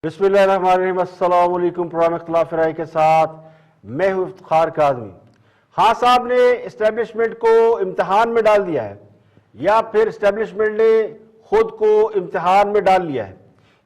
बिस्मिल्लाहिर्रहमानिर्रहीम। अस्सलाम वालेकुम। प्रोग्राम इख्तिलाफ राय के साथ मैं हूं इफ्तिखार काज़मी। खान साहब ने इस्टेब्लिशमेंट को इम्तिहान में डाल दिया है या फिर इस्टेब्लिशमेंट ने खुद को इम्तिहान में डाल लिया है।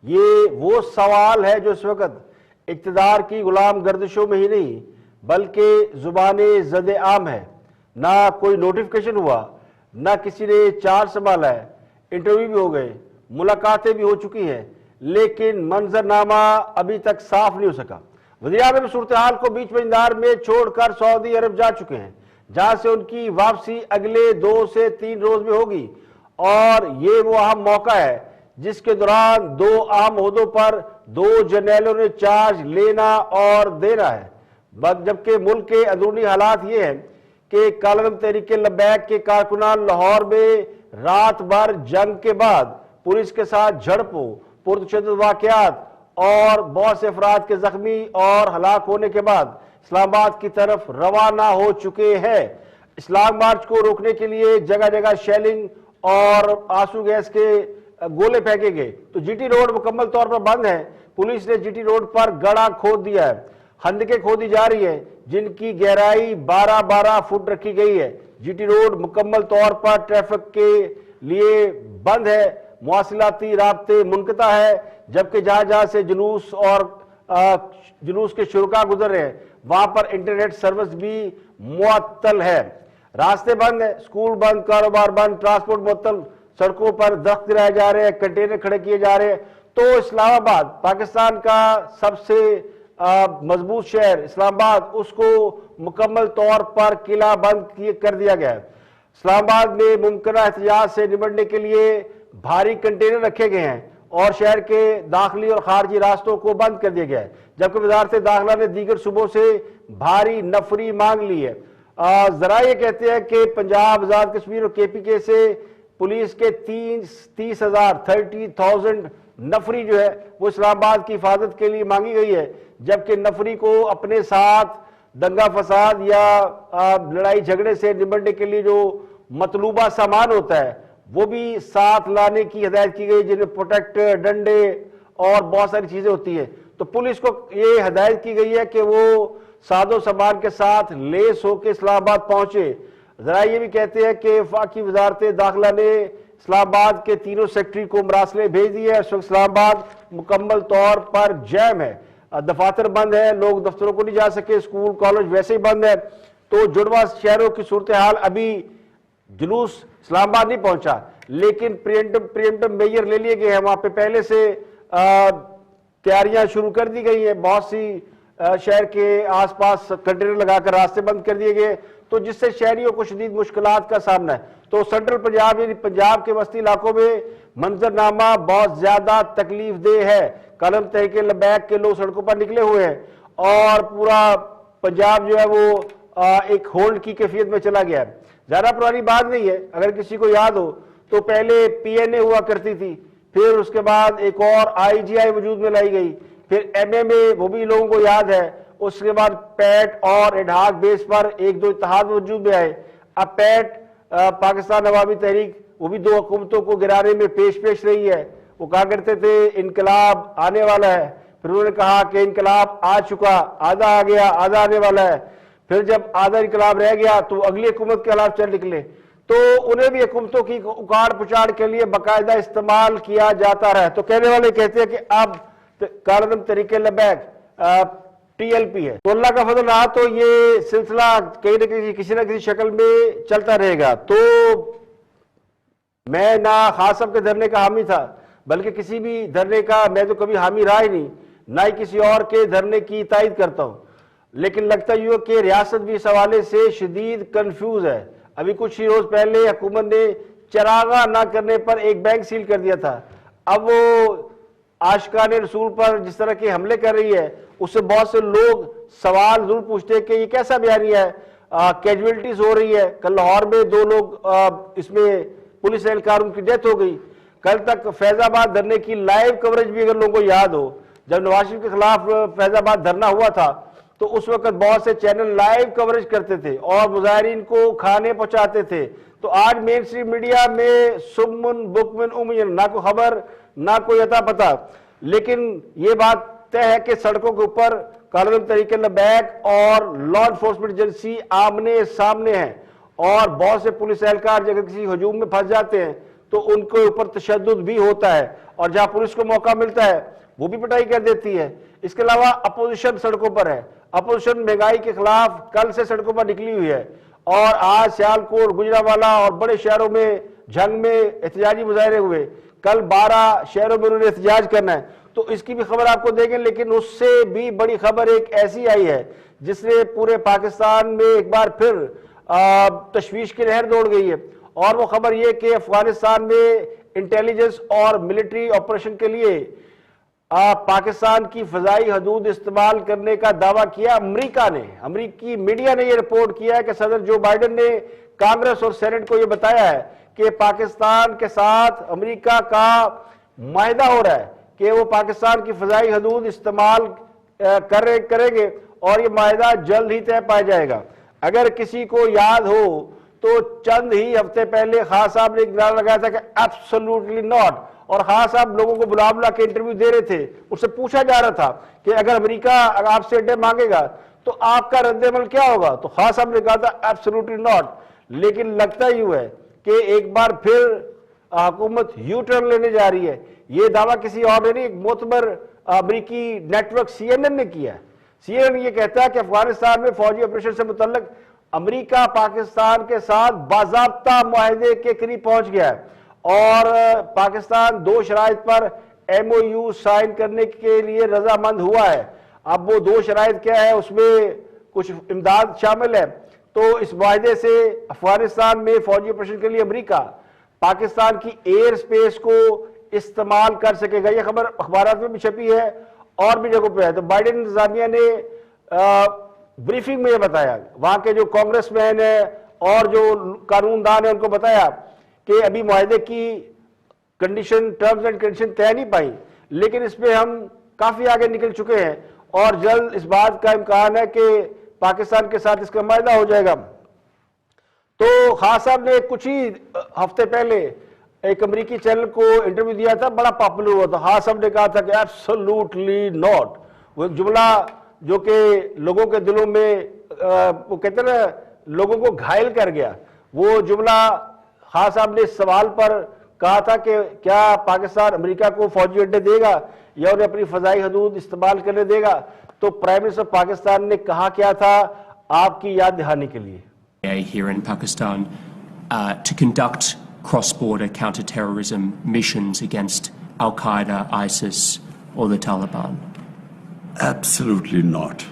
ये वो सवाल है जो इस वक्त इक़्तिदार की गुलाम गर्दिशों में ही नहीं बल्कि ज़ुबान ज़द आम है। ना कोई नोटिफिकेशन हुआ, ना किसी ने चार्ज संभाला है, इंटरव्यू भी हो गए, मुलाकातें भी हो चुकी हैं, लेकिन मंजरनामा अभी तक साफ नहीं हो सका। वज़ीर-ए-आज़म सूरत हाल को बीच मंदार में छोड़कर सऊदी अरब जा चुके हैं, जहां से उनकी वापसी अगले 2 से 3 रोज में होगी। और ये वो अहम मौका है जिसके दौरान 2 अहम ओहदों पर 2 जर्नैलों ने चार्ज लेना और देना है। जबकि मुल्क के अंदरूनी हालात ये हैं कि कालम तहरीके लब्बैक के कारकुनान लाहौर में रात भर जंग के बाद पुलिस के साथ झड़पों, पुरतशद्दुद वाक़यात और बहुत से अफराद के जख्मी और हलाक होने के बाद इस्लामाबाद की तरफ रवाना हो चुके हैं। इस्लाम मार्च को रोकने के लिए जगह जगह शेलिंग और आंसू गैस के गोले फेंके गए। तो जीटी रोड मुकम्मल तौर पर बंद है। पुलिस ने जीटी रोड पर गड़ा खोद दिया है, खंदकें खोदी जा रही है जिनकी गहराई 12-12 फुट रखी गई है। जीटी रोड मुकम्मल तौर पर ट्रैफिक के लिए बंद है, मवासिलाती राब्ते मुनक़ता है, जबकि जहां जहां से जुलूस के शुरुका गुजर रहे हैं वहां पर इंटरनेट सर्विस भी मुअत्तल है। रास्ते बंद है, स्कूल बंद, कारोबार बंद, ट्रांसपोर्ट मुअत्तल, सड़कों पर दरख्त गिराए जा रहे हैं, कंटेनर खड़े किए जा रहे हैं। तो इस्लामाबाद पाकिस्तान का सबसे मजबूत शहर इस्लामाबाद, उसको मुकम्मल तौर पर किला बंद कर दिया गया है। इस्लामाबाद में मुमकिन एहतिजाज से निपटने के लिए भारी कंटेनर रखे गए हैं और शहर के दाखिली और खारजी रास्तों को बंद कर दिया गया है। जबकि वजारत दाखिला ने दीगर सूबों से भारी नफरी मांग ली है। जरा ये कहते हैं कि पंजाब, आजाद कश्मीर और केपीके से पुलिस के 30,000 नफरी जो है वो इस्लामाबाद की हिफाजत के लिए मांगी गई है। जबकि नफरी को अपने साथ दंगा फसाद या लड़ाई झगड़े से निपटने के लिए जो मतलूबा सामान होता है वो भी साथ लाने की हिदायत की गई, जिन्हें प्रोटेक्टर, डंडे और बहुत सारी चीजें होती है। तो पुलिस को ये हिदायत की गई है कि वो सादो सामान के साथ लेस होकर इस्लामाबाद पहुंचे। जरा ये भी कहते हैं कि वफाकी वजारत दाखिला ने इस्लामाबाद के तीनों सेक्रेटरी को मरासले भेज दिए है। इस्लामाबाद मुकम्मल तौर पर जैम है, दफातर बंद है, लोग दफ्तरों को नहीं जा सके, स्कूल कॉलेज वैसे ही बंद है। तो जुड़वा शहरों की सूरत हाल, अभी जुलूस इस्लामाबाद नहीं पहुंचा लेकिन प्रियम्पटिव मेजर ले लिए गए हैं। वहां पे पहले से तैयारियां शुरू कर दी गई हैं। बहुत सी शहर के आसपास कंटेनर लगाकर रास्ते बंद कर दिए गए, तो जिससे शहरियों को शदीद मुश्किलात का सामना है। तो सेंट्रल पंजाब यानी पंजाब के वस्ती इलाकों में मंजरनामा बहुत ज्यादा तकलीफ देह है। कलम तहरीके लब्बैक के लोग सड़कों पर निकले हुए हैं और पूरा पंजाब जो है वो एक होल्ड की कैफियत में चला गया है। ज्यादा पुरानी बात नहीं है, अगर किसी को याद हो तो पहले पीएनए हुआ करती थी, फिर उसके बाद एक और आईजीआई वजूद में लाई गई, फिर एमएमए, वो भी लोगों को याद है। उसके बाद पैट और एडहाक बेस पर 1-2 इत्तेहाद वजूद में आए। अब पैट पाकिस्तान अवामी तहरीक, वो भी 2 हुकूमतों को गिराने में पेश रही है। वो कहा करते थे इनकलाब आने वाला है, फिर उन्होंने कहा कि इनकलाब आ चुका, आधा आ गया, आधा आने वाला है। फिर जब आधा इनकलाब रह गया तो अगली हुकूमत के खिलाफ चल निकले। तो उन्हें भी हुकूमतों की उखाड़ पुचाड़ के लिए बाकायदा इस्तेमाल किया जाता रहा। तो कहने वाले कहते हैं कि अब कालम तहरीके लब्बैक टीएलपी है। तो अल्लाह का फजल रहा तो ये सिलसिला कहीं ना कहीं किसी न किसी शक्ल में चलता रहेगा। तो मैं ना खान साहब के धरने का हामी था, बल्कि किसी भी धरने का मैं तो कभी हामी रहा ही नहीं, ना ही किसी और के धरने की तायद करता हूं। लेकिन लगता यूं कि रियासत भी इस हवाले से शदीद कंफ्यूज है। अभी कुछ ही रोज पहले हुकूमत ने चरागा ना करने पर एक बैंक सील कर दिया था। अब वो आशिकाने रसूल पर जिस तरह के हमले कर रही है, उससे बहुत से लोग सवाल जरूर पूछते हैं कि ये कैसा बयानिया है। कैजुअलिटीज हो रही है। कल लाहौर में 2 लोग इसमें पुलिस एहलकार उनकी डेथ हो गई। कल तक फैजाबाद धरने की लाइव कवरेज भी अगर लोगों को याद हो, जब नवाज शरीफ के खिलाफ फैजाबाद धरना हुआ था तो उस वक्त बहुत से चैनल लाइव कवरेज करते थे और मुजाहिरीन को खाने पहुंचाते थे। तो आज मेन स्ट्रीम मीडिया में सुम्मुन बुकमुन उम्यन, ना कोई खबर ना कोई अता पता। लेकिन ये बात तय है कि सड़कों के ऊपर कानूनी तरीके लबैक और लॉ एनफोर्समेंट एजेंसी आमने सामने है, और बहुत से पुलिस एहलकार अगर किसी हजूम में फंस जाते हैं तो उनके ऊपर तशद्दुद भी होता है, और जहां पुलिस को मौका मिलता है वो भी पिटाई कर देती है। इसके अलावा अपोजिशन सड़कों पर है, अपोजिशन महंगाई के खिलाफ कल से सड़कों पर निकली हुई है, और आज सियालकोट, गुजरांवाला और बड़े शहरों में जंग में एहतजाजी मुजाहरे हुए। कल 12 शहरों में उन्होंने एहतजाज करना है, तो इसकी भी खबर आपको देंगे। लेकिन उससे भी बड़ी खबर एक ऐसी आई है जिसने पूरे पाकिस्तान में एक बार फिर तशवीश की लहर दौड़ गई है, और वो खबर ये कि अफगानिस्तान में इंटेलिजेंस और मिलिट्री ऑपरेशन के लिए पाकिस्तान की फजाई हदूद इस्तेमाल करने का दावा किया अमेरिका ने। अमेरिकी मीडिया ने यह रिपोर्ट किया है कि सदर जो बाइडेन ने कांग्रेस और सेनेट को यह बताया है कि पाकिस्तान के साथ अमेरिका का माहिदा हो रहा है कि वो पाकिस्तान की फजाई हदूद इस्तेमाल करेंगे, और ये माहिदा जल्द ही तय पाया जाएगा। अगर किसी को याद हो तो चंद ही हफ्ते पहले खान साहब ने एक नारा लगाया था कि एब्सोल्युटली नॉट, और खान साहब लोगों को बुला बुला के इंटरव्यू दे रहे थे। उससे पूछा जा रहा था कि अगर अमेरिका आपसे अड्डे मांगेगा तो आपका रद्देमल क्या होगा, तो खान साहब ने कहा था एब्सोल्युटली नॉट। लेकिन लगता यूं है कि एक बार फिर हुकूमत यू टर्न लेने जा रही है। यह दावा किसी और ने, एक मोतबर अमेरिकी नेटवर्क CNN ने किया है। CNN ये कहता है कि अफगानिस्तान में फौजी ऑपरेशन से मुतल्लिक अमेरिका पाकिस्तान के साथ बाज़ाब्ता मुआहदे के करीब पहुंच गया है, और पाकिस्तान 2 शराइत पर MOU साइन करने के लिए रजामंद हुआ है। अब वो 2 शराइत क्या है, उसमें कुछ इमदाद शामिल है। तो इस मुआहदे से अफगानिस्तान में फौजी ऑपरेशन के लिए अमेरिका पाकिस्तान की एयर स्पेस को इस्तेमाल कर सकेगा। यह खबर अखबारात में भी छपी है और भी जगहों पे है। तो बाइडेन इंतजामिया ने ब्रीफिंग में यह बताया, वहां के जो कांग्रेसमैन है और जो कानूनदान है उनको बताया कि अभी मुआहदे की कंडीशन, टर्म्स एंड कंडीशन तय नहीं पाई, लेकिन इसमें हम काफी आगे निकल चुके हैं, और जल्द इस बात का इम्कान है कि पाकिस्तान के साथ इसका मुआहदा हो जाएगा। तो खान साहब ने कुछ ही हफ्ते पहले एक अमेरिकी चैनल को इंटरव्यू दिया था, बड़ा पॉपुलर हुआ था। खान साहब ने कहा था कि एब्सोल्युटली नॉट। वो एक जुमला जो कि लोगों के दिलों में वो कहते हैं ना, लोगों को घायल कर गया। वो जुमला खान साहब ने इस सवाल पर कहा था कि क्या पाकिस्तान अमेरिका को फौजी अड्डे देगा या उन्हें अपनी फजाई हदूद इस्तेमाल करने देगा। तो प्राइम मिनिस्टर पाकिस्तान ने कहा क्या था, आपकी याद दहानी के लिए। Here in Pakistan to conduct cross-border counter-terrorism missions against Al-Qaeda, ISIS or the Taliban? Absolutely not.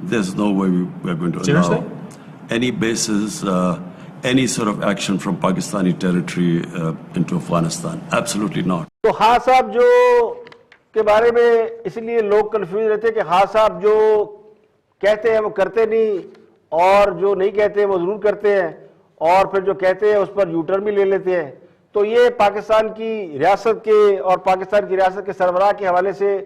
There's no way we're going to Seriously? allow any bases, any sort of action from Pakistani territory into Afghanistan. Absolutely not. तो खान साहब जो के बारे में इसलिए लोग confuse रहते हैं कि खान साहब जो कहते हैं वो करते नहीं, और जो नहीं कहते हैं वो जरूर करते हैं, और फिर जो कहते हैं उस पर यूटर्न भी ले लेते हैं। तो ये पाकिस्तान की रियासत के और पाकिस्तान की रियासत के सरबराह के हवाले से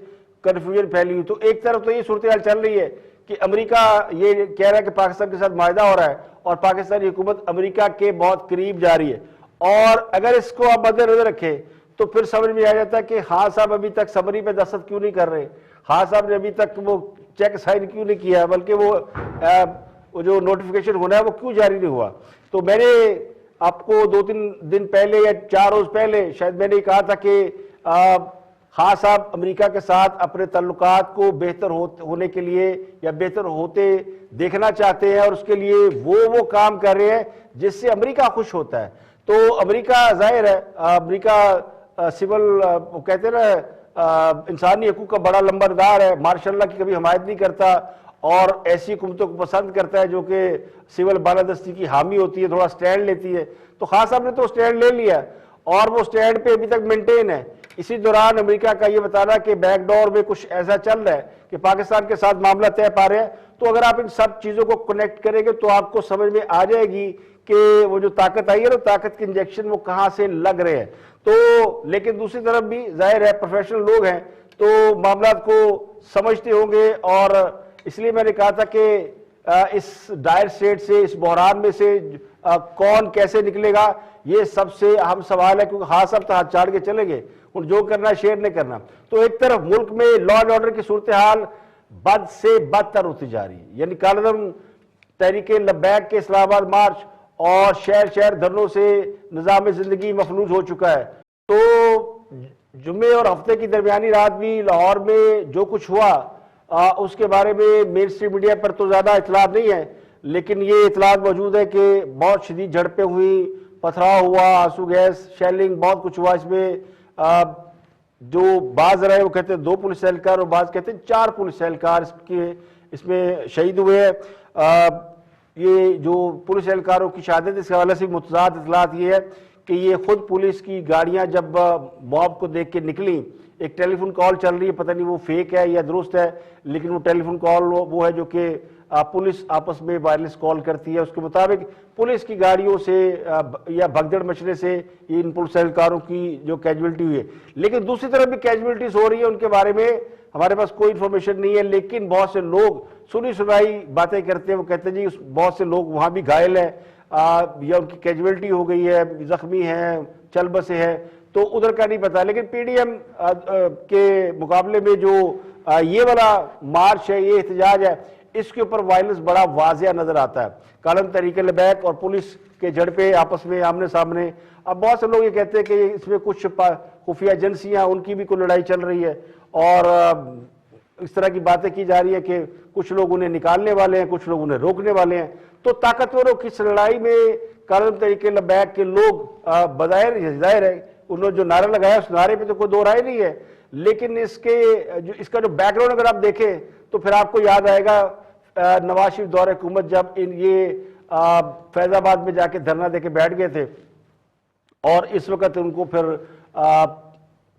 कन्फ्यूजन फैली हुई। तो एक तरफ तो ये सूरत हाल चल रही है कि अमेरिका ये कह रहा है कि पाकिस्तान के साथ मुआहदा हो रहा है, और पाकिस्तानी हुकूमत अमेरिका के बहुत करीब जा रही है। और अगर इसको आप मद्देनजर रखें तो फिर समझ में आ जाता है कि खान साहब अभी तक समरी पे दस्तखत क्यों नहीं कर रहे, खान साहब ने अभी तक वो चेक साइन क्यों नहीं किया, बल्कि वो जो नोटिफिकेशन होना है वो क्यों जारी नहीं हुआ। तो मैंने आपको 2-3 दिन पहले या 4 रोज पहले शायद मैंने कहा था कि खान साहब अमेरिका के साथ अपने तल्लुकात को बेहतर होने के लिए या बेहतर होते देखना चाहते हैं, और उसके लिए वो काम कर रहे हैं जिससे अमेरिका खुश होता है। तो अमेरिका जाहिर है, अमेरिका सिविल वो कहते हैं ना इंसानी हकूक का बड़ा लंबरदार है, मार्शल की कभी हमायत नहीं करता, और ऐसी हुकूमतों को पसंद करता है जो कि सिविल बालादस्ती की हामी होती है, थोड़ा स्टैंड लेती है। तो खान साहब ने तो स्टैंड ले लिया, और वो स्टैंड पे अभी तक मेंटेन है। इसी दौरान अमेरिका का ये बताना कि बैकडोर में कुछ ऐसा चल रहा है कि पाकिस्तान के साथ मामला तय पा रहे हैं। तो अगर आप इन सब चीजों को कनेक्ट करेंगे तो आपको समझ में आ जाएगी कि वो जो ताकत आई है ना, ताकत के इंजेक्शन वो कहां से लग रहे हैं। तो लेकिन दूसरी तरफ भी जाहिर है प्रोफेशनल लोग हैं तो मामला को समझते होंगे, और इसलिए मैंने कहा था कि इस डायर स्टेट से, इस बहरान में से कौन कैसे निकलेगा, ये सबसे अहम सवाल है, क्योंकि हाँ सब तो हाथ चाड़ के चले गए, उन जो करना शेयर नहीं करना। तो एक तरफ मुल्क में लॉ एंड ऑर्डर की सूरत हाल बद से बदतर होती जा रही है, यानी कालदम तहरीक लब्बैक के इस्लामाबाद मार्च और शहर शहर धरनों से निज़ाम जिंदगी मफलूज हो चुका है। तो जुम्मे और हफ्ते की दरमियानी रात भी लाहौर में जो कुछ हुआ उसके बारे में मेन स्ट्रीम मीडिया पर तो ज़्यादा इतलात नहीं है, लेकिन ये इतलात मौजूद है कि बहुत शदीद झड़पें हुई, पथराव हुआ, आंसू गैस, शेलिंग, बहुत कुछ हुआ। इसमें जो बाज रहे वो कहते हैं 2 पुलिस एहलकार और बाज कहते हैं 4 पुलिस एहलकार इसमें शहीद हुए हैं। ये जो पुलिस एहलकारों की शहादत, इस हवाले से मुतज़ाद इतलात ये है कि ये खुद पुलिस की गाड़ियां जब मॉब को देख के निकली, एक टेलीफोन कॉल चल रही है, पता नहीं वो फेक है या दुरुस्त है, लेकिन वो टेलीफोन कॉल वो है जो कि पुलिस आपस में वायरलेस कॉल करती है, उसके मुताबिक पुलिस की गाड़ियों से या भगदड़ मचने से इन पुलिस एहलकारों की जो कैजुअलिटी हुई है। लेकिन दूसरी तरफ भी कैजुअलिटीज हो रही है, उनके बारे में हमारे पास कोई इन्फॉर्मेशन नहीं है, लेकिन बहुत से लोग सुनी सुनाई बातें करते हैं। वो कहते हैं जी बहुत से लोग वहां भी घायल है या उनकी कैजुअलिटी हो गई है, जख्मी है, चल बसे है, तो उधर का नहीं पता। लेकिन पीडीएम के मुकाबले में जो ये वाला मार्च है, ये एहतजाज है, इसके ऊपर वायलेंस बड़ा वाजिया नजर आता है। कालम तहरीक लब्बैक और पुलिस के झड़पे आपस में आमने सामने। अब बहुत से लोग ये कहते हैं कि इसमें कुछ खुफिया एजेंसियां, उनकी भी कोई लड़ाई चल रही है और इस तरह की बातें की जा रही है कि कुछ लोग उन्हें निकालने वाले हैं, कुछ लोग उन्हें रोकने वाले हैं। तो ताकतवरों की इस लड़ाई में कालम तहरीक लब्बैक के लोग जाहिर है उन्होंने जो नारा लगाया उस नारे पे तो कोई दो राय नहीं है, लेकिन इसका जो बैकग्राउंड अगर आप देखें तो फिर आपको याद आएगा नवाज शरीफ दौरे हुकूमत जब ये फैजाबाद में जाके धरना देके बैठ गए थे और इस वक्त उनको फिर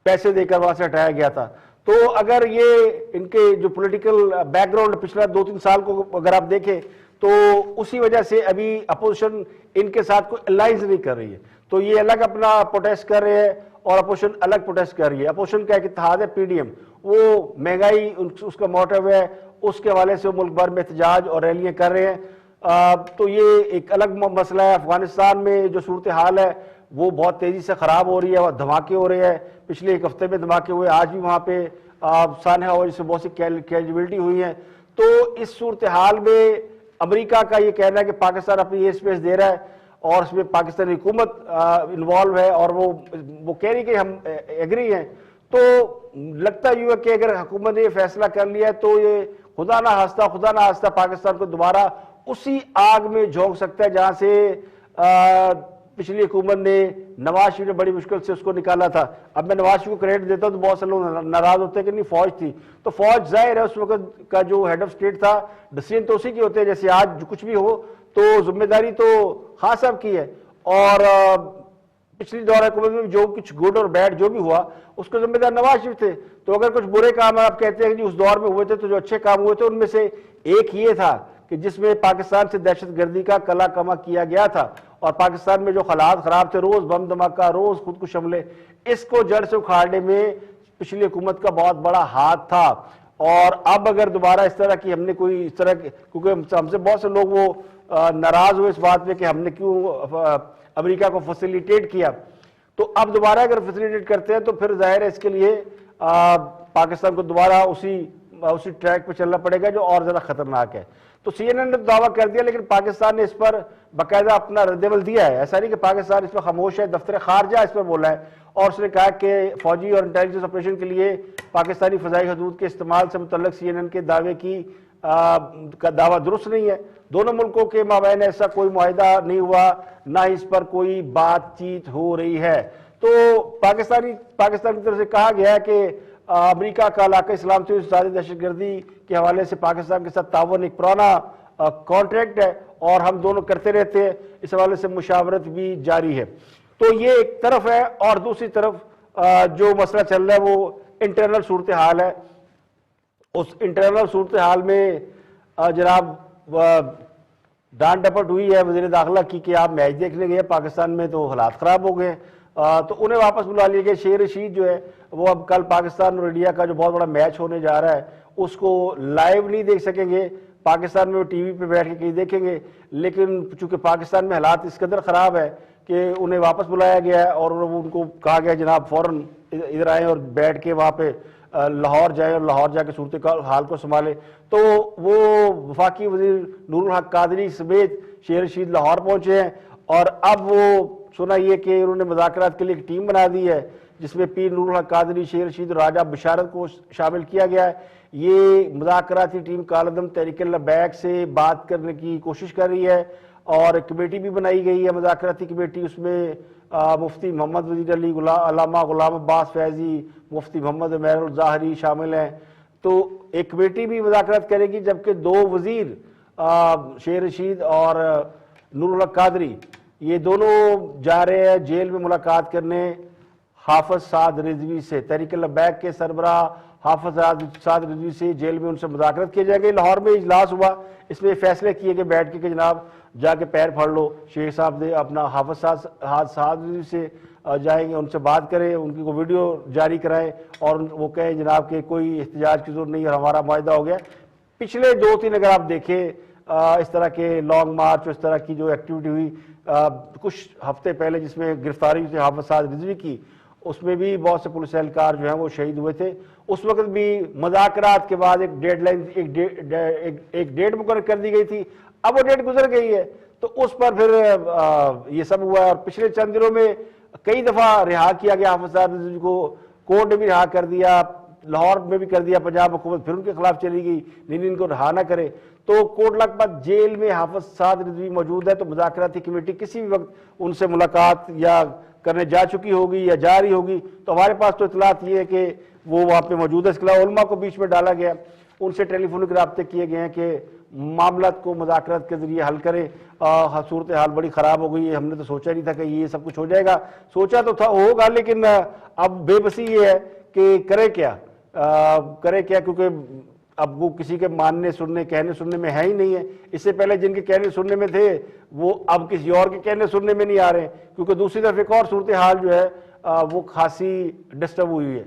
पैसे देकर वहां से हटाया गया था। तो अगर ये इनके जो पॉलिटिकल बैकग्राउंड पिछला 2-3 साल को अगर आप देखें तो उसी वजह से अभी अपोजिशन इनके साथ कोई अलायंस नहीं कर रही है। तो ये अलग अपना प्रोटेस्ट कर रहे हैं और अपोजिशन अलग प्रोटेस्ट कर रही है। अपोजिशन का एक इत्तेहाद है पीडीएम, वो महंगाई उसका मोटिव है, उसके हवाले से मुल्क भर में एहतजाज और रैलियां कर रहे हैं। तो ये एक अलग मसला है। अफगानिस्तान में जो सूरत हाल है वो बहुत तेजी से खराब हो रही है, वह धमाके हो रहे हैं, पिछले एक हफ्ते में धमाके हुए, आज भी वहां पे सानहा वजह से बहुत सी कैजुअलिटी हुई है। तो इस सूरत हाल में अमेरिका का ये कहना है कि पाकिस्तान अपनी एयर स्पेस दे रहा है और इसमें पाकिस्तानी हुकूमत इन्वॉल्व है और वो कह रही कि हम एग्री हैं। तो लगता यूं है कि अगर हुकूमत ने ये फैसला कर लिया है तो ये खुदा ना हास्ता पाकिस्तान को दोबारा उसी आग में झोंक सकता है जहां से पिछली हुकूमत ने नवाज शरीफ ने बड़ी मुश्किल से उसको निकाला था। अब मैं नवाज शरीफ को क्रेडिट देता हूं तो बहुत से लोग नाराज होते हैं कि नहीं फौज थी, तो फौज जाहिर है उस वक्त का जो हेड ऑफ स्टेट था, डिसीजन तो उसी के होते हैं। जैसे आज कुछ भी हो तो जिम्मेदारी तो खान साहब की है और पिछली दौर हुकूमत में जो कुछ गुड और बैड जो भी हुआ उसको जिम्मेदार नवाज शरीफ थे। तो अगर कुछ बुरे काम आप कहते हैं कि उस दौर में हुए थे, तो जो अच्छे काम हुए थे उनमें से एक ये था कि जिसमें पाकिस्तान से दहशतगर्दी का कला कमा किया गया था और पाकिस्तान में जो हालात खराब थे, रोज बम धमाका, रोज खुदकुश हमले, इसको जड़ से उखाड़ने में पिछली हुकूमत का बहुत बड़ा हाथ था। और अब अगर दोबारा इस तरह की हमने कोई इस तरह की, क्योंकि हमसे बहुत से लोग वो नाराज हुए इस बात में कि हमने क्यों अमेरिका को फैसिलिटेट किया, तो अब दोबारा अगर फैसिलिटेट करते हैं तो फिर जाहिर है इसके लिए पाकिस्तान को दोबारा उसी ट्रैक पर चलना पड़ेगा जो और ज्यादा खतरनाक है। तो सीएनएन ने दावा कर दिया, लेकिन पाकिस्तान ने इस पर बाकायदा अपना रद्देमल दिया है। ऐसा नहीं कि पाकिस्तान इस पर खामोश है, दफ्तर खारजा इस पर बोला है और उसने कहा कि फौजी और इंटेलिजेंस ऑपरेशन के लिए पाकिस्तानी फजाई हदूद के इस्तेमाल से मुतल्लिक सीएनएन के दावे का दावा दुरुस्त नहीं है। दोनों मुल्कों के माबैन ऐसा कोई मुआहिदा नहीं हुआ, ना इस पर कोई बातचीत हो रही है। तो पाकिस्तान की तरफ से कहा गया है कि अमेरिका का इलाका इस्लाम से दहशतगर्दी के हवाले से पाकिस्तान के साथ तावन एक पुराना कॉन्ट्रैक्ट है और हम दोनों करते रहते हैं, इस हवाले से मुशावरत भी जारी है। तो ये एक तरफ है और दूसरी तरफ जो मसला चल रहा है वो इंटरनल सूरत हाल है। उस इंटरनल सूरत हाल में जनाब डांट डपट हुई है वज़ीर दाखिला की कि आप मैच देखने गए पाकिस्तान में तो हालात खराब हो गए, तो उन्हें वापस बुला लिया गया। शेर रशीद जो है वो अब कल पाकिस्तान और इंडिया का जो बहुत बड़ा मैच होने जा रहा है उसको लाइव नहीं देख सकेंगे, पाकिस्तान में वो टीवी पे बैठ के कहीं देखेंगे, लेकिन चूंकि पाकिस्तान में हालात इस कदर ख़राब है कि उन्हें वापस बुलाया गया है और उनको कहा गया जनाब फ़ौरन इधर आएँ और बैठ के वहाँ पे लाहौर जाए और लाहौर जाके सूरत हाल को संभाले। तो वो वफाकी वज़ीर नूरुल हक कादरी समेत शेर रशीद लाहौर पहुँचे हैं और अब वो सुना ये कि उन्होंने मुज़ाकरात के लिए एक टीम बना दी है जिसमें पीर नूरुल हक कादरी, शेर रशीद और राजा बशारत को शामिल किया गया है। ये मुज़ाकराती टीम कालदम तहरीक लबैक से बात करने की कोशिश कर रही है और कमेटी भी बनाई गई है, मुज़ाकराती कमेटी। उसमें मुफ्ती मोहम्मद वज़ीर अली, अल्लामा गुलाम अब्बास फैज़ी, मुफ्ती मोहम्मद उमैरुल ज़ाहरी शामिल हैं। तो एक कमेटी भी मुज़ाकरात करेगी, जबकि दो वज़ीर शेर रशीद और नूरुल हक कादरी ये दोनों जा रहे हैं जेल में मुलाकात करने हाफिज साद रिजवी से। तहरीक लबैक के सरबराह हाफिज साद रिजवी से जेल में उनसे मुज़ाकरात किए जाएंगे। लाहौर में इजलास हुआ, इसमें फैसले किए गए बैठ के कि जनाब जाके पैर फाड़ लो, शेख साहब ने अपना हाफिज साद रिजवी से जाएंगे, उनसे बात करें, उनकी को वीडियो जारी कराएं और वो कहें जनाब कि कोई एहतजाज की जरूरत नहीं है, हमारा मुआहदा हो गया। पिछले 2-3 अगर आप देखें इस तरह के लॉन्ग मार्च, इस तरह की जो एक्टिविटी हुई कुछ हफ्ते पहले जिसमें गिरफ्तारी हुई हाफिज साद रिजवी की, उसमें भी बहुत से पुलिस एहलकार जो हैं वो शहीद हुए थे। उस वक्त भी मुज़ाकरात के बाद एक डेडलाइन, एक डेट मुकर्रर कर दी गई थी। अब वो डेट गुजर गई है तो उस पर फिर ये सब हुआ और पिछले चंद दिनों में कई दफ़ा रिहा किया गया हाफिज साद रिजवी को। कोर्ट ने भी रिहा कर दिया, लाहौर में भी कर दिया, पंजाब हुकूमत फिर उनके खिलाफ चली गई, नहीं इनको रिहा ना करे। तो कोट लखपत जेल में हाफिज साद रिजवी मौजूद है, तो मुज़ाकराती कमेटी किसी भी वक्त उनसे मुलाकात या करने जा चुकी होगी या जा रही होगी। तो हमारे पास तो इतलात ये है कि वो वहाँ पे मौजूद है। इसके अलावा उलमा को बीच में डाला गया, उनसे टेलीफोनिक राब्ते किए गए हैं कि मामला को मुज़ाकरात के जरिए हल करें। सूरत हाल बड़ी ख़राब हो गई है, हमने तो सोचा नहीं था कि ये सब कुछ हो जाएगा, सोचा तो था होगा, लेकिन अब बेबसी ये है कि करे क्या, क्योंकि अब वो किसी के मानने सुनने कहने सुनने में है ही नहीं है। इससे पहले जिनके कहने सुनने में थे वो अब किसी और के कहने सुनने में नहीं आ रहे, क्योंकि दूसरी तरफ एक और सूरत हाल जो है वो खासी डिस्टर्ब हुई है।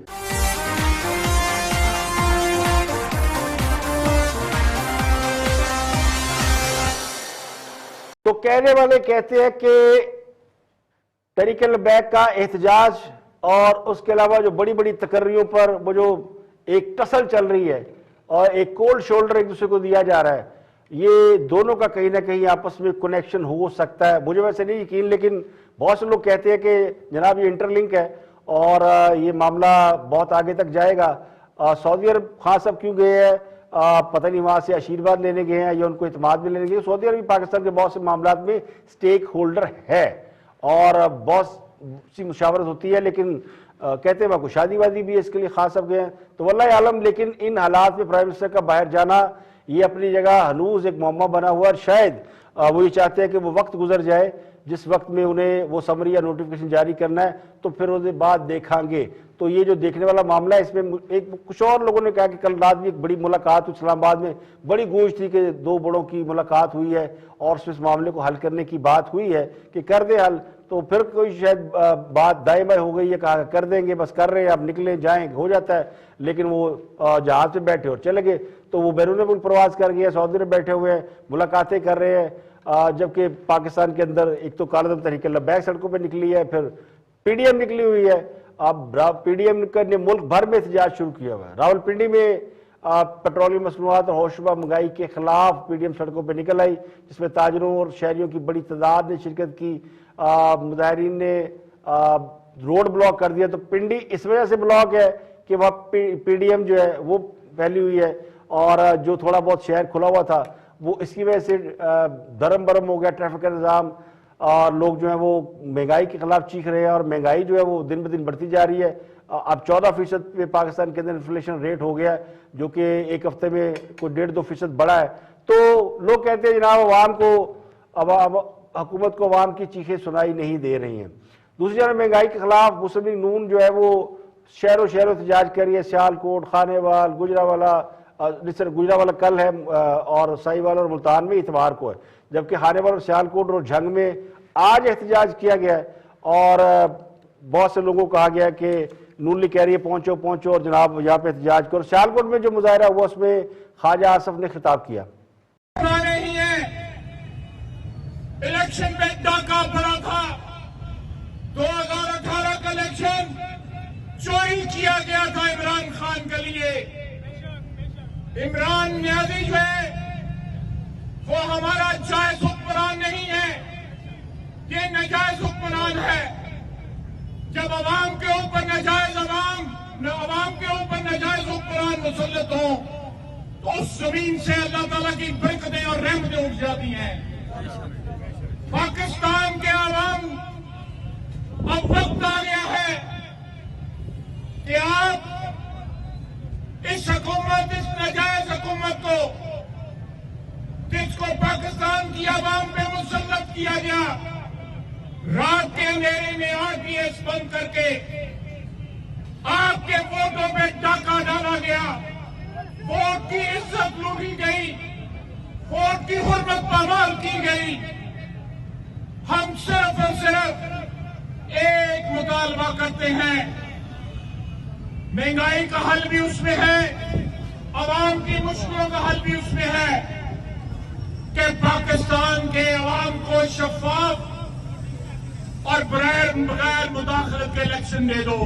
तो कहने वाले कहते हैं कि तहरीक लबैक का एहतजाज और उसके अलावा जो बड़ी बड़ी तकर्रियों पर वो जो एक टसल चल रही है और एक कोल्ड शोल्डर एक दूसरे को दिया जा रहा है, ये दोनों का कहीं ना कहीं आपस में कनेक्शन हो सकता है। मुझे वैसे नहीं यकीन, लेकिन बहुत से लोग कहते हैं कि जनाब ये इंटरलिंक है और ये मामला बहुत आगे तक जाएगा। सऊदी अरब खान साहब क्यों गए हैं, पता नहीं, वहाँ से आशीर्वाद लेने गए हैं या उनको इत्मीनान में लेने गए। सऊदी अरब भी पाकिस्तान के बहुत से मामलों में स्टेक होल्डर है और बहुत सी मुशावरत होती है, लेकिन कहते हैं वहाँ को शादी वादी भी है, इसके लिए खास सब गए हैं। तो वल्लाह आलम, लेकिन इन हालात में प्राइम मिनिस्टर का बाहर जाना ये अपनी जगह हनूज एक मुअम्मा बना हुआ है। शायद वो ये चाहते हैं कि वो वक्त गुजर जाए जिस वक्त में उन्हें वो समरी या नोटिफिकेशन जारी करना है, तो फिर उसके बाद देखेंगे। तो ये जो देखने वाला मामला है, इसमें एक कुछ और लोगों ने कहा कि कल रात भी एक बड़ी मुलाकात हुई इस्लामाबाद में, बड़ी गूंज थी कि 2 बड़ों की मुलाकात हुई है और इस मामले को हल करने की बात हुई है कि कर दे हल। तो फिर कोई शायद बात दाएं बाएं हो गई है, कहा कर देंगे, बस कर रहे हैं, अब निकले जाएं, हो जाता है। लेकिन वो जहाज पे बैठे और चले गए, तो वो बैरून मुल्क प्रवास कर गए, सऊदी अरब बैठे हुए हैं, मुलाकातें कर रहे हैं। जबकि पाकिस्तान के अंदर एक तो कालदम तहरीक लबैक सड़कों पर निकली है, फिर पीडीएम निकली हुई है। अब पीडीएम ने मुल्क भर में एहतजाज शुरू किया हुआ है। रावलपिंडी में पेट्रोलियम मसनूआत और होशरुबा महंगाई के खिलाफ पीडीएम सड़कों पर निकल आई, जिसमें ताजरों और शहरियों की बड़ी तादाद ने शिरकत की। मुजाहिरीन ने रोड ब्लॉक कर दिया। तो पिंडी इस वजह से ब्लॉक है कि वह पीडीएम जो है वो फैली हुई है और जो थोड़ा बहुत शहर खुला हुआ था वो इसकी वजह से धर्म बरम हो गया ट्रैफिक का निज़ाम, और लोग जो है वो महंगाई के खिलाफ चीख रहे हैं और महंगाई जो है वो दिन ब दिन बढ़ती जा रही है। अब 14% पे पाकिस्तान के अंदर इन्फ्लेशन रेट हो गया, जो कि एक हफ्ते में कोई 1.5-2% बढ़ा है। तो लोग कहते हैं जनाब अवाम को, अब हुकूमत को अवाम की चीखें सुनाई नहीं दे रही हैं। दूसरी जानब महंगाई के खिलाफ मुस्लिम लीग नून जो है वो शहरों एहतजाज कर रही है। सियालकोट, खानेवाल, गुजरावाला कल है और साहिवाल और मुल्तान में इतवार को है, जबकि खानेवाल और सियालकोट और झंग में आज एहतजाज किया गया है। और बहुत से लोगों को कहा गया कि नून लीग कह रही है पहुंचो और जनाब यहाँ पे एहतजाज करो। सियालकोट में जो मुजाहरा हुआ उसमें ख्वाजा आसफ ने खिताब किया इमरान न्याजी जो है वो हमारा जायज हुक्मरान नहीं है, ये नाजायज हुक्मरान है। जब अवाम के ऊपर नाजायज अवाम के ऊपर नाजायज हुक्मरान मुसल्लत हो तो उस जमीन से अल्लाह ताला की बरकतें और रहमतें उठ जाती हैं। पाकिस्तान के अवाम, अब वक्त आ गया है कि आप इस हुकूमत, इस नाजायज हुकूमत को जिसको पाकिस्तान की आवाम पे मुसल्लत किया गया, रात के अंधेरे में आरपीएस बंद करके आपके वोटों पे डाका डाला गया, वोट की इज्जत लूटी गई, वोट की हुर्मत पामाल की गई। हम सिर्फ और सिर्फ एक मुतालबा करते हैं, महंगाई का हल भी उसमें है, अवाम की मुश्किलों का हल भी उसमें है कि पाकिस्तान के अवाम को शफाफ और बगैर मुदाखलत के इलेक्शन दे दो।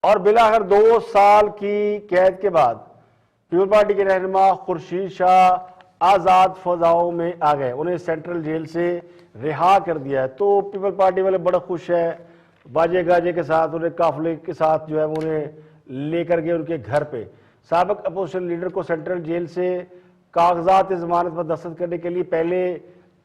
और बिलाखिर 2 साल की कैद के बाद पीपल पार्टी के रहनुमा खुर्शीद शाह आजाद फजाओं में आ गए, उन्हें सेंट्रल जेल से रिहा कर दिया है। तो पीपल पार्टी वाले बड़ा खुश है, बाजे गाजे के साथ उन्हें काफिले के साथ जो है उन्हें लेकर गए उनके घर पे। साबिक अपोजिशन लीडर को सेंट्रल जेल से कागजात जमानत पर दस्तखत करने के लिए पहले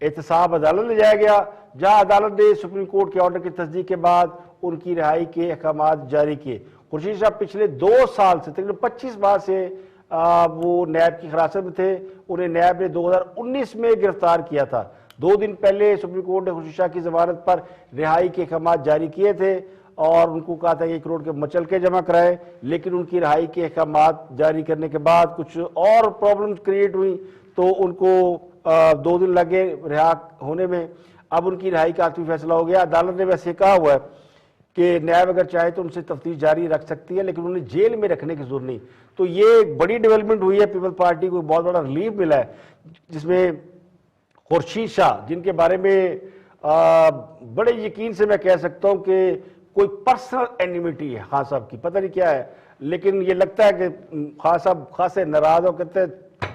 एहतसाब अदालत ले जाया गया, जहां अदालत ने सुप्रीम कोर्ट के ऑर्डर की तस्दीक के बाद उनकी रिहाई के अहकाम जारी किए। खुर्शीद शाह पिछले 2 साल से, तकरीबन 25 माह से वो नैब की हिरासत में थे। उन्हें नैब ने 2019 में गिरफ्तार किया था। 2 दिन पहले सुप्रीम कोर्ट ने खुर्शीद शाह की जमानत पर रिहाई के अहकाम जारी किए थे और उनको कहा था 1 करोड़ के मचलके जमा कराए, लेकिन उनकी रिहाई के अहकाम जारी करने के बाद कुछ और प्रॉब्लम क्रिएट हुई तो उनको 2 दिन लगे रिहा होने में। अब उनकी रिहाई का आखिरी फैसला हो गया। अदालत ने वैसे कहा हुआ है कि न्याय अगर चाहे तो उनसे तफ्तीश जारी रख सकती है, लेकिन उन्हें जेल में रखने की जरूरत नहीं। तो ये एक बड़ी डेवलपमेंट हुई है, पीपल पार्टी को बहुत बड़ा रिलीफ मिला है, जिसमें खुर्शीद शाह, जिनके बारे में बड़े यकीन से मैं कह सकता हूं कि कोई पर्सनल एनिमिटी है खान साहब की, पता नहीं क्या है, लेकिन ये लगता है कि खान साहब खासे नाराज हो, कहते हैं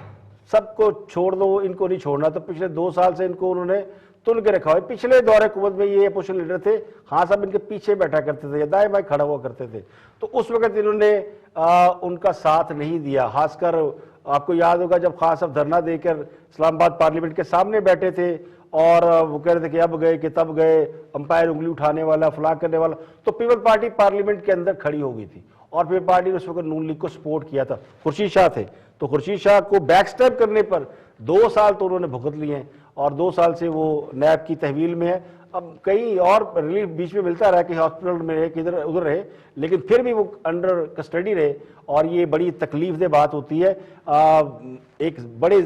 सबको छोड़ दो, इनको नहीं छोड़ना। तो पिछले 2 साल से इनको उन्होंने तुल के रखा हुआ। पिछले दौरे हुकूमत में ये अपोजिशन लीडर थे, खान साहब इनके पीछे बैठा करते थे या दाएं बाएं खड़ा हुआ करते थे, तो उस वक्त इन्होंने उनका साथ नहीं दिया। खासकर आपको याद होगा जब खान साहब धरना देकर इस्लामाबाद पार्लियामेंट के सामने बैठे थे और वो कह रहे थे कि अब गए कि तब गए, अंपायर उंगली उठाने वाला, फलां करने वाला, तो पीपल पार्टी पार्लियामेंट के अंदर खड़ी हो गई थी और पीपल पार्टी ने उस वक्त नून लीग को सपोर्ट किया था। खुर्शीद शाह थे, तो खुर्शीद शाह को बैकस्टैब करने पर 2 साल तो उन्होंने भुगत लिए हैं और 2 साल से वो नैब की तहवील में है। अब कई और रिलीफ बीच में मिलता रहा कि हॉस्पिटल में रहे, किधर उधर रहे, लेकिन फिर भी वो अंडर कस्टडी रहे और ये बड़ी तकलीफदेह बात होती है। एक बड़े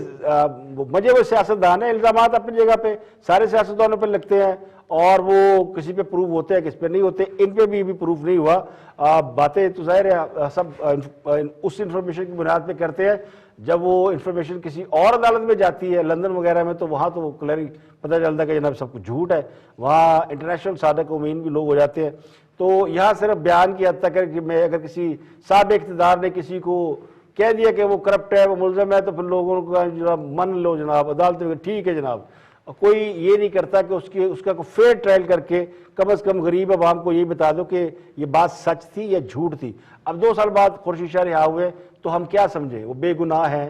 मजे हुए सियासतदान है, इल्जाम अपनी जगह पे सारे सियासतदानों पर लगते हैं और वो किसी पे प्रूव होते हैं, किस पे नहीं होते। इन पे भी प्रूफ नहीं हुआ। बातें तो जाहिर है सब उस इंफॉर्मेशन की बुनियाद पे करते हैं जब वो इंफॉर्मेशन किसी और अदालत में जाती है, लंदन वगैरह में, तो वहाँ तो क्लियर पता चलता है कि जनाब सब कुछ झूठ है। वहाँ इंटरनेशनल सादक उमीन भी लोग हो जाते हैं। तो यहाँ सिर्फ बयान की हद तक है कि मैं अगर किसी साबिक इक़्तिदार ने किसी को कह दिया कि वो करप्ट है, वो मुलज़म है, तो फिर लोगों को जनाब मन लो जनाब, अदालत में ठीक है जनाब। कोई ये नहीं करता कि उसका कोई फेयर ट्रायल करके कम से कम गरीब अवाम को ये बता दो कि ये बात सच थी या झूठ थी। अब 2 साल बाद खुर्शीद शाह रिहा हुए तो हम क्या समझे, वो बेगुनाह हैं,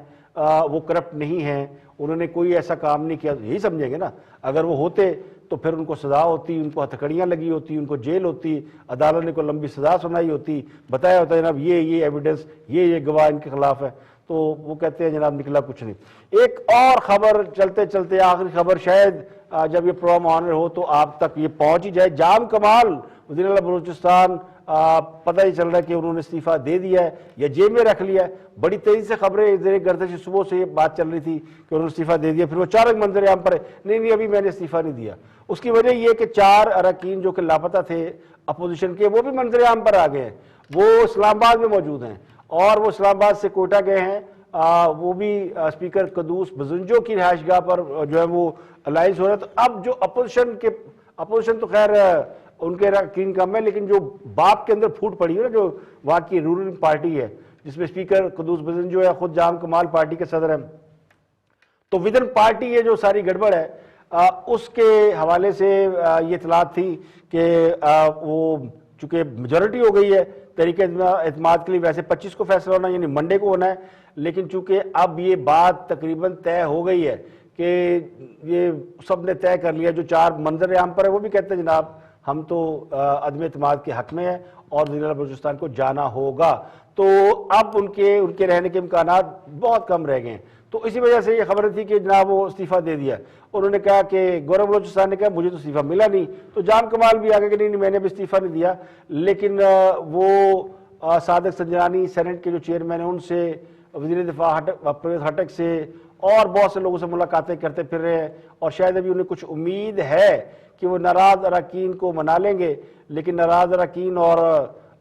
वो करप्ट नहीं हैं, उन्होंने कोई ऐसा काम नहीं किया, यही समझेंगे ना। अगर वो होते तो फिर उनको सजा होती, उनको हथकड़ियाँ लगी होती, उनको जेल होती, अदालत ने को लंबी सजा सुनाई होती, बताया होता जनाब ये एविडेंस, ये गवाह इनके खिलाफ है। तो वो कहते हैं जनाब निकला कुछ नहीं। एक और खबर चलते चलते, आखिरी खबर शायद जब ये प्रोग्राम ऑनर हो तो आप तक ये पहुंच ही जाए। जाम कमाल वज़ीर आला बलूचिस्तान, पता ही चल रहा है कि उन्होंने इस्तीफा दे दिया है या जेब में रख लिया है। बड़ी तेजी से खबरें इधर गर्दिश, सुबह से ये बात चल रही थी कि उन्होंने इस्तीफा दे दिया, फिर वो अचानक मंजर आम पर नहीं अभी मैंने इस्तीफा नहीं दिया। उसकी वजह यह कि 4 अरकान जो कि लापता थे अपोजिशन के, वो भी मंजर आम पर आ गए हैं। वो इस्लामाबाद में मौजूद हैं और वो इस्लामाबाद से कोयटा गए हैं। वो भी स्पीकर कदूस बजुंजो की रिहाइशगाह पर जो है वो अलायंस हो रहा है। तो अब जो अपोजिशन के अपोजिशन तो खैर उनके यकीन कम है, लेकिन जो बाप के अंदर फूट पड़ी है ना, जो वहां की रूलिंग पार्टी है जिसमें स्पीकर कुद्दूस बज़न जो है खुद जाम कमाल पार्टी के सदर हैं, तो विदन पार्टी ये जो सारी गड़बड़ है उसके हवाले से ये इतलात थी कि वो चूंकि मेजोरिटी हो गई है तहरीक एतमाद के लिए, वैसे 25 को फैसला होना यानी मंडे को होना है, लेकिन चूंकि अब ये बात तकरीबन तय हो गई है कि ये सब ने तय कर लिया, जो 4 मंजर आम पर है वो भी कहते हैं जनाब हम तो अदम एतमाद के हक में है और ज़िला बलूचिस्तान को जाना होगा, तो अब उनके रहने के इम्कानात बहुत कम रह गए हैं। तो इसी वजह से ये खबर थी कि जनाब वो इस्तीफा दे दिया। उन्होंने कहा कि गौरव बलूचिस्तान ने कहा मुझे तो इस्तीफा मिला नहीं, तो जाम कमाल भी आ गया कि नहीं मैंने भी इस्तीफा नहीं दिया, लेकिन वो सादिक संजरानी सेनेट के जो चेयरमैन हैं उनसे, वज़ीर दिफा परवेज़ खट्टक से और बहुत से लोगों से मुलाकातें करते फिर रहे हैं, और शायद अभी उन्हें कुछ उम्मीद है कि वो नाराज अरकान को मना लेंगे, लेकिन नाराज अरकान और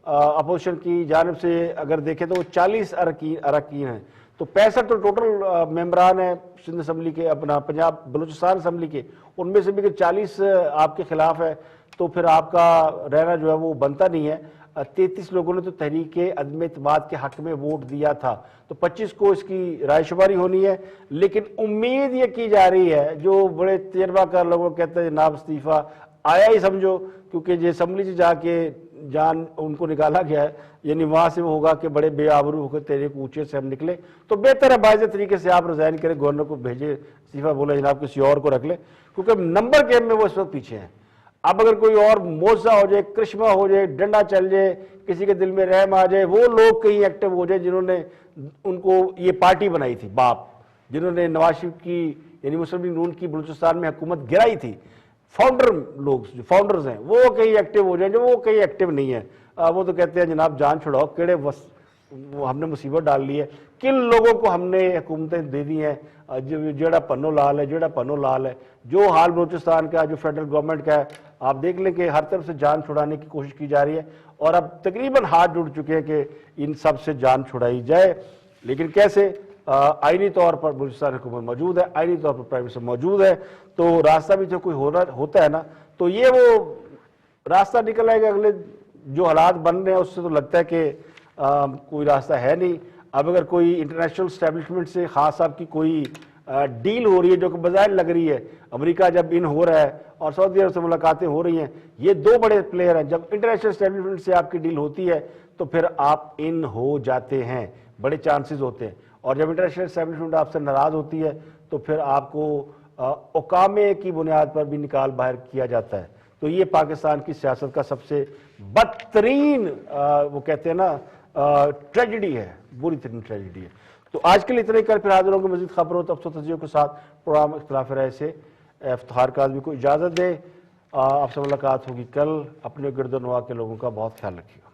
अपोजिशन की जानिब से अगर देखें तो वो 40 अरकान हैं, तो 65 तो टोटल मेंबरान हैं सिंध असम्बली के, अपना पंजाब बलूचिस्तान असम्बली के, उनमें से भी 40 आपके खिलाफ है, तो फिर आपका रहना जो है वो बनता नहीं है। 33 लोगों ने तो तहरीक अदम एतमाद के हक में वोट दिया था, तो 25 को इसकी रायशुमारी होनी है, लेकिन उम्मीद ये की जा रही है, जो बड़े तजर्बाकार लोगों कहते हैं जनाब इस्तीफा आया ही समझो, क्योंकि जो असम्बली से जाके जान उनको निकाला गया है, यानी वहां से वो होगा कि बड़े बेआबरू होकर तेरे ऊंचे से हम निकले, तो बेहतर है बाइज़ तरीके से आप रिजाइन करें, गवर्नर को भेजे इस्तीफा, बोले जनाब किसी और को रख ले, क्योंकि नंबर गेम में वो इस वक्त पीछे हैं। अब अगर कोई और मोजा हो जाए, करिश्मा हो जाए, डंडा चल जाए, किसी के दिल में रहम आ जाए, वो लोग कहीं एक्टिव हो जाए जिन्होंने उनको ये पार्टी बनाई थी, बाप जिन्होंने नवाज शरीफ की यानी मुस्लिम लीग नून की बलूचिस्तान में हुकूमत गिराई थी, फाउंडर लोग जो फाउंडर्स हैं वो कहीं एक्टिव हो जाए, जो वो कहीं एक्टिव नहीं है, वो तो कहते हैं जनाब जान छुड़ाओ, केड़े वो हमने मुसीबत डाल ली है, किन लोगों को हमने हुकूमतें दे दी हैं, जेड़ा पन्नो लाल है, जेड़ा पन्नो लाल है, जो हाल बलूचिस्तान का जो फेडरल गवर्नमेंट का है, आप देख लें कि हर तरफ से जान छुड़ाने की कोशिश की जा रही है, और अब तकरीबन हाथ जुड़ चुके हैं कि इन सब से जान छुड़ाई जाए, लेकिन कैसे? आईनी तौर पर बलूचिस्तान हुकूमत मौजूद है, आईनी तौर पर प्राइम मिनिस्टर मौजूद है, तो रास्ता भी जो कोई होता है ना, तो ये वो रास्ता निकल आएगा। अगले जो हालात बन रहे हैं उससे तो लगता है कि कोई रास्ता है नहीं। अब अगर कोई इंटरनेशनल स्टैब्लिशमेंट से खान साहब की कोई डील हो रही है जो कि बज़ाहिर लग रही है, अमेरिका जब इन हो रहा है और सऊदी अरब से मुलाकातें हो रही हैं, ये 2 बड़े प्लेयर हैं, जब इंटरनेशनल स्टैब्लिशमेंट से आपकी डील होती है तो फिर आप इन हो जाते हैं, बड़े चांसेस होते हैं, और जब इंटरनेशनल स्टैब्लिशमेंट आपसे नाराज होती है तो फिर आपको औकामे की बुनियाद पर भी निकाल बाहर किया जाता है। तो ये पाकिस्तान की सियासत का सबसे बदतरीन वो कहते हैं ना ट्रेजेडी है, बुरी तरीन ट्रेजेडी है। तो आज के लिए इतना ही, कल फिर हाजिर होंगे मजीद खबरों तफसील तजज़ियों के साथ। प्रोग्राम इख्तिलाफ राय से इफ्तिखार काज़मी को इजाज़त दे, आपसे मुलाकात होगी कल। अपने गिरदोनवा के लोगों का बहुत ख्याल रखिएगा।